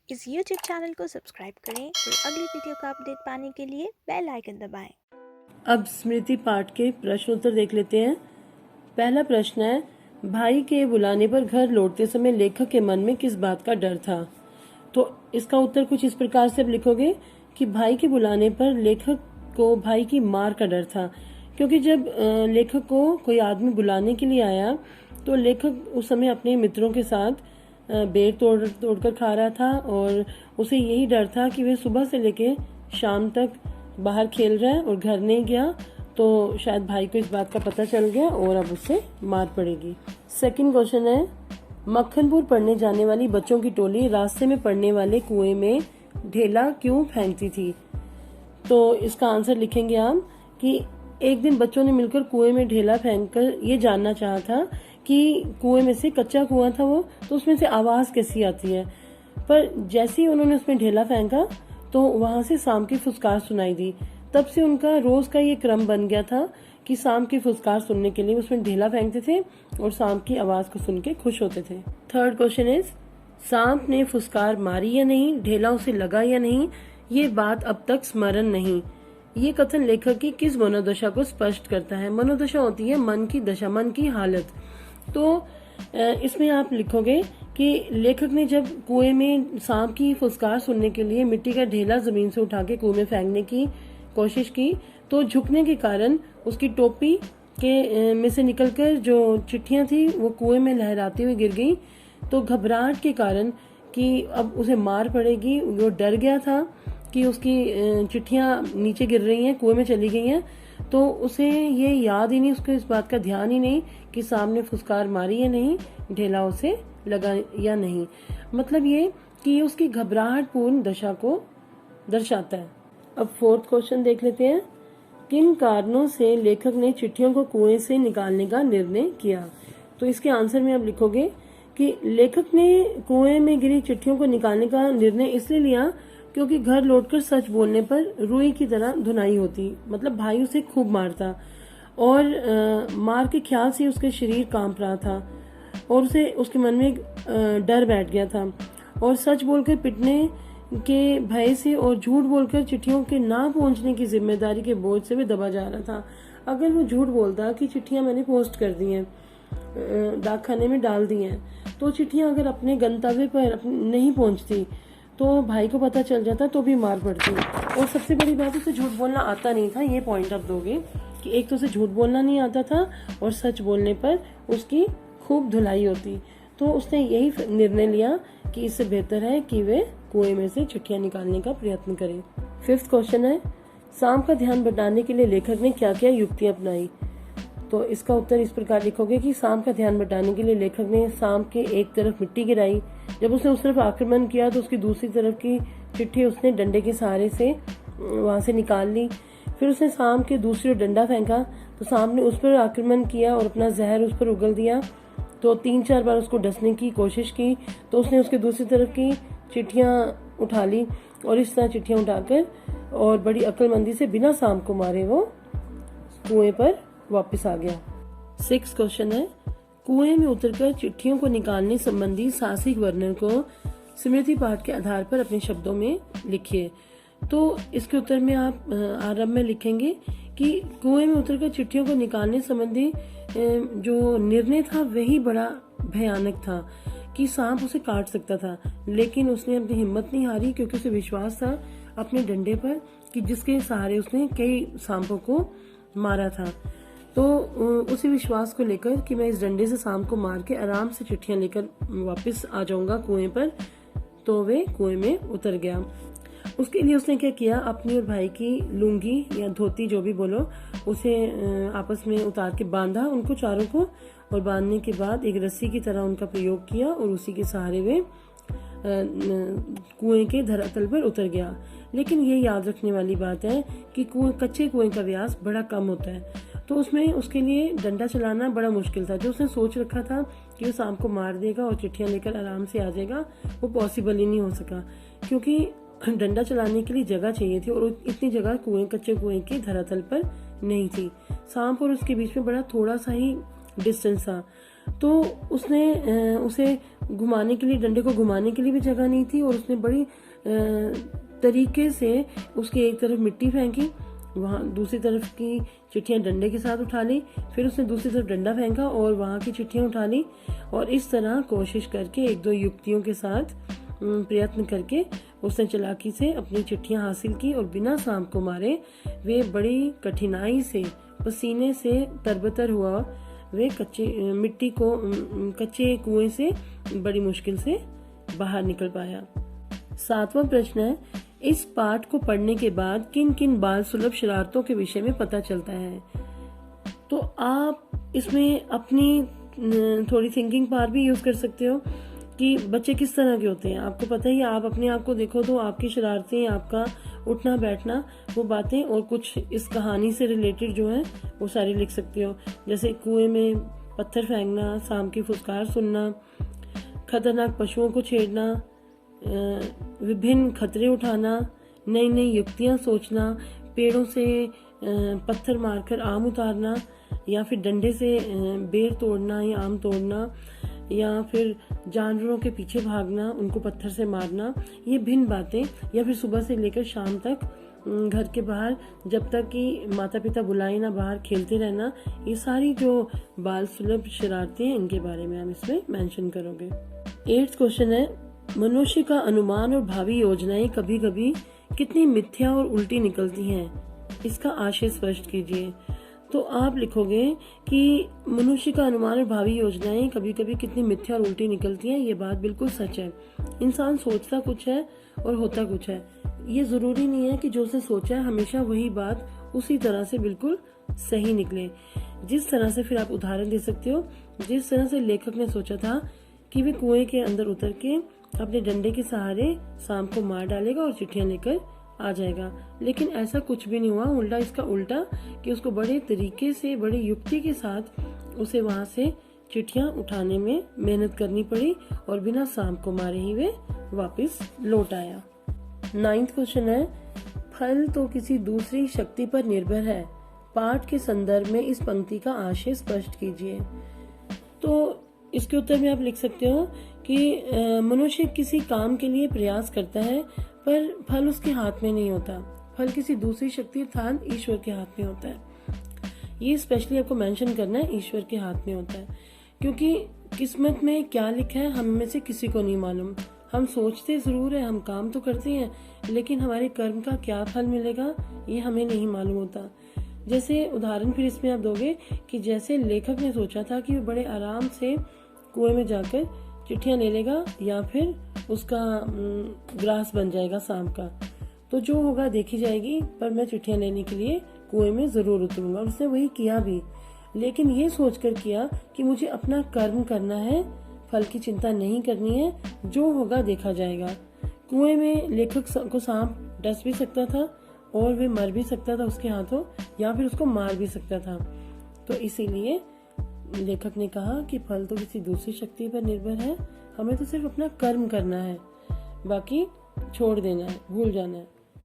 इस YouTube channel को subscribe करें और अगली वीडियो का अपडेट पाने के लिए बेल आइकन दबाएं। अब स्मृति पाठ के प्रश्न उत्तर देख लेते हैं। पहला प्रश्न है, भाई के बुलाने पर घर लौटते समय लेखक के मन में किस बात का डर था? तो इसका उत्तर कुछ इस प्रकार से अब लिखोगे कि भाई के बुलाने पर लेखक को भाई की मार का डर था, क्योंकि जब लेखक को कोई आदमी बुलाने के लिए आया तो लेखक उस समय अपने मित्रों के साथ बेर तोड़कर खा रहा था और उसे यही डर था कि वह सुबह से लेके शाम तक बाहर खेल रहा है और घर नहीं गया, तो शायद भाई को इस बात का पता चल गया और अब उससे मार पड़ेगी। सेकंड क्वेश्चन है, मक्खनपुर पढ़ने जाने वाली बच्चों की टोली रास्ते में पड़ने वाले कुएं में ढेला क्यों फेंकती थी? तो इसका आंसर लिखेंगे आप कि एक दिन बच्चों ने मिलकर कुएं में ढेला फेंककर ये जानना चाहा था कि कुएं में से, कच्चा कुआं था वो, तो उसमें से आवाज कैसी आती है। पर जैसे ही उन्होंने उसमें ढेला फेंका तो वहां से सांप की फुसकार सुनाई दी। तब से उनका रोज का ये क्रम बन गया था कि सांप की फुसकार सुनने के लिए उसमें ढेला फेंकते थे और सांप की आवाज को सुन के खुश होते थे। थर्ड क्वेश्चन इज, सांप ने फुसकार मारी या नहीं, ढेला उसे लगा या नहीं, ये बात अब तक स्मरण नहीं। ये कथन लेखक की किस मनोदशा को स्पष्ट करता है? मनोदशा होती है मन की दशा, मन की हालत। तो इसमें आप लिखोगे कि लेखक ने जब कुएं में सांप की फुसकार सुनने के लिए मिट्टी का ढेला जमीन से उठा के कुएं में फेंकने की कोशिश की, तो झुकने के कारण उसकी टोपी के में से निकलकर जो चिट्ठियां थी वो कुएं में लहराती हुई गिर गई। तो घबराहट के कारण कि अब उसे मार पड़ेगी, वो डर गया था कि उसकी चिट्ठियां नीचे गिर रही हैं, कुएं में चली गई हैं, तो उसे ये याद ही नहीं, उसको इस बात का ध्यान ही नहीं कि सामने फुसकार मारी या नहीं, ढेला उसे लगा या नहीं। मतलब ये कि ये उसकी घबराहट पूर्ण दशा को दर्शाता है। अब फोर्थ क्वेश्चन देख लेते हैं, किन कारणों से लेखक ने चिट्ठियों को कुएं से निकालने का निर्णय किया? तो इसके आंसर में आप लिखोगे कि लेखक ने कुएं में गिरी चिट्ठियों को निकालने का निर्णय इसलिए लिया क्योंकि घर लौटकर सच बोलने पर रुई की तरह धुनाई होती। मतलब भाई उसे खूब मारता और मार के ख्याल से उसका शरीर कांप रहा था और उसे उसके मन में एक डर बैठ गया था और सच बोलकर पिटने के भय से और झूठ बोलकर चिट्ठियों के ना पहुंचने की जिम्मेदारी के बोझ से भी दबा जा रहा था। अगर वो झूठ बोलता कि चिट्ठियां मैंने पोस्ट कर दी हैं, डाकखाने में डाल दी हैं, तो चिट्ठियां अगर अपने गंतव्य पर नहीं पहुंचती तो भाई को पता चल जाता तो भी मार पड़ती। और सबसे बड़ी बात, उसे झूठ बोलना आता नहीं था। ये पॉइंट आप दोगे कि एक तो उसे झूठ बोलना नहीं आता था और सच बोलने पर उसकी खूब धुलाई होती। तो उसने यही निर्णय लिया कि इससे बेहतर है कि वे कुएं में से चिट्ठियां निकालने का प्रयत्न करें। फिफ्थ क्वेश्चन है, सांप का ध्यान बटाने के लिए लेखक ने क्या क्या युक्तियां अपनाई? तो इसका उत्तर इस प्रकार लिखोगे कि सांप का ध्यान बटाने के लिए लेखक ने सांप के एक तरफ मिट्टी गिराई, जब उसने उस तरफ आक्रमण किया तो उसकी दूसरी तरफ की चिट्ठी उसने डंडे के सहारे से वहां से निकाल ली। फिर उसने सांप के दूसरी ओर डंडा फेंका तो सांप ने उस पर आक्रमण किया और अपना जहर उस पर उगल दिया। तो 3-4 बार उसको डसने की कोशिश की तो उसने उसके दूसरी तरफ की चिट्ठियां उठा ली और इस तरह चिट्ठियां उठाकर और बड़ी अक्लमंदी से बिना सांप को मारे वो कुएं पर वापस आ गया। 6 क्वेश्चन है, कुएं में उतरकर चिट्ठियों को निकालने संबंधी साहसिक वर्णन को स्मृति पाठ के आधार पर अपने शब्दों में लिखिए। तो इसके उत्तर में आप आरंभ में लिखेंगे कि कुएं में उतरकर चिट्ठियों को निकालने संबंधी जो निर्णय था वही बड़ा भयानक था कि सांप उसे काट सकता था, लेकिन उसने अपनी हिम्मत नहीं हारी क्योंकि उसे विश्वास था अपने डंडे पर कि जिसके सहारे उसने कई सांपों को मारा था। तो उसी विश्वास को लेकर कि मैं इस डंडे से सांप को मार के आराम से चिट्ठियां लेकर वापस आ जाऊंगा कुएं पर, तो वे कुएं में उतर गया। उसके लिए उसने क्या किया, अपनी और भाई की लुंगी या धोती जो भी बोलो, उसे आपस में उतार के बांधा उनको चारों को, और बांधने के बाद एक रस्सी की तरह उनका प्रयोग किया और उसी के सहारे वे कुएं के धरातल पर उतर गया। लेकिन ये याद रखने वाली बात है कि कच्चे कुएं का व्यास बड़ा कम होता है, तो उसमें उसके लिए डंडा चलाना बड़ा मुश्किल था। जो उसने सोच रखा था कि वो सांप को मार देगा और चिट्ठियां लेकर आराम से आ जाएगा, वो पॉसिबल ही नहीं हो सका क्योंकि डंडा चलाने के लिए जगह चाहिए थी और इतनी जगह कच्चे कुएं के धरातल पर नहीं थी। सांप और उसके बीच में बड़ा थोड़ा सा ही डिस्टेंस था। तो उसने उसे घुमाने के लिए, डंडे को घुमाने के लिए भी जगह नहीं थी, और उसने बड़ी तरीके से उसकी एक तरफ मिट्टी फेंकी, वहाँ दूसरी तरफ की चिट्ठियां डंडे के साथ उठा ली, फिर उसने दूसरी तरफ डंडा फेंका और वहाँ की चिट्ठियां उठा ली, और इस तरह कोशिश करके एक दो युक्तियों के साथ प्रयत्न करके उसने चालाकी से अपनी चिट्ठियां हासिल की, और बिना सांप को मारे वे बड़ी कठिनाई से, पसीने से तरबतर हुआ, वे कच्चे कुएं से बड़ी मुश्किल से बाहर निकल पाया। 7वां प्रश्न है, इस पाठ को पढ़ने के बाद किन किन बाल सुलभ शरारतों के विषय में पता चलता है? तो आप इसमें अपनी थोड़ी थिंकिंग पावर भी यूज कर सकते हो कि बच्चे किस तरह के होते हैं। आपको पता ही, आप अपने आप को देखो तो आपकी शरारतें, आपका उठना बैठना, वो बातें और कुछ इस कहानी से रिलेटेड जो है वो सारी लिख सकते हो। जैसे कुएं में पत्थर फेंकना, सांप की फुसकार सुनना, खतरनाक पशुओं को छेड़ना, विभिन्न खतरे उठाना, नई नई युक्तियां सोचना, पेड़ों से पत्थर मारकर आम उतारना, या फिर डंडे से बेर तोड़ना या आम तोड़ना, या फिर जानवरों के पीछे भागना, उनको पत्थर से मारना, ये भिन्न बातें, या फिर सुबह से लेकर शाम तक घर के बाहर जब तक कि माता पिता बुलाए ना बाहर खेलते रहना, ये सारी जो बाल सुलभ शरारतें हैं इनके बारे में हम इसमें मेंशन करोगे। 8th क्वेश्चन है, मनुष्य का अनुमान और भावी योजनाएं कभी कभी कितनी मिथ्या और उल्टी निकलती हैं, इसका आशय स्पष्ट कीजिए। तो आप लिखोगे कि मनुष्य का अनुमान और भावी योजनाएं कभी कभी कितनी मिथ्या और उल्टी निकलती हैं। ये बात बिल्कुल सच है। इंसान सोचता कुछ है और होता कुछ है। ये जरूरी नहीं है कि जो उसने सोचा है हमेशा वही बात उसी तरह से बिल्कुल सही निकले। जिस तरह से, फिर आप उदाहरण दे सकते हो, जिस तरह से लेखक ने सोचा था कि वे कुएं के अंदर उतर के अपने डंडे के सहारे सांप को मार डालेगा और चिट्ठियां लेकर आ जाएगा, लेकिन ऐसा कुछ भी नहीं हुआ। उल्टा इसका उल्टा कि उसको बड़े तरीके से, बड़ी युक्ति के साथ उसे वहां से चिट्ठियां उठाने में मेहनत करनी पड़ी, और बिना सांप को मारे ही वे वापस लौट आया। 9th क्वेश्चन है, फल तो किसी दूसरी शक्ति पर निर्भर है, पाठ के संदर्भ में इस पंक्ति का आशय स्पष्ट कीजिए। तो इसके उत्तर में आप लिख सकते हो कि मनुष्य किसी काम के लिए प्रयास करता है, पर फल उसके हाथ में नहीं होता। फल किसी दूसरी शक्ति अर्थात ईश्वर के हाथ में होता है। ये स्पेशली आपको मेंशन करना है, ईश्वर के हाथ में होता है, क्योंकि किस्मत में क्या लिखा है हम में से किसी को नहीं मालूम। हम सोचते जरूर है, हम काम तो करते हैं, लेकिन हमारे कर्म का क्या फल मिलेगा ये हमें नहीं मालूम होता। जैसे उदाहरण फिर इसमें आप दोगे कि जैसे लेखक ने सोचा था कि वो बड़े आराम से कुएं में जाकर चिट्ठियां ले लेगा, या फिर उसका ग्रास बन जाएगा सांप का, तो जो होगा देखी जाएगी, पर मैं चिट्ठियां लेने के लिए कुएं में जरूर उतरूंगा। और उसने वही किया भी, लेकिन ये सोचकर किया कि मुझे अपना कर्म करना है, फल की चिंता नहीं करनी है, जो होगा देखा जाएगा। कुएं में लेखक को सांप डस भी सकता था और वे मर भी सकता था उसके हाथों, या फिर उसको मार भी सकता था। तो इसीलिए लेखक ने कहा कि फल तो किसी दूसरी शक्ति पर निर्भर है, हमें तो सिर्फ अपना कर्म करना है, बाकी छोड़ देना है, भूल जाना है।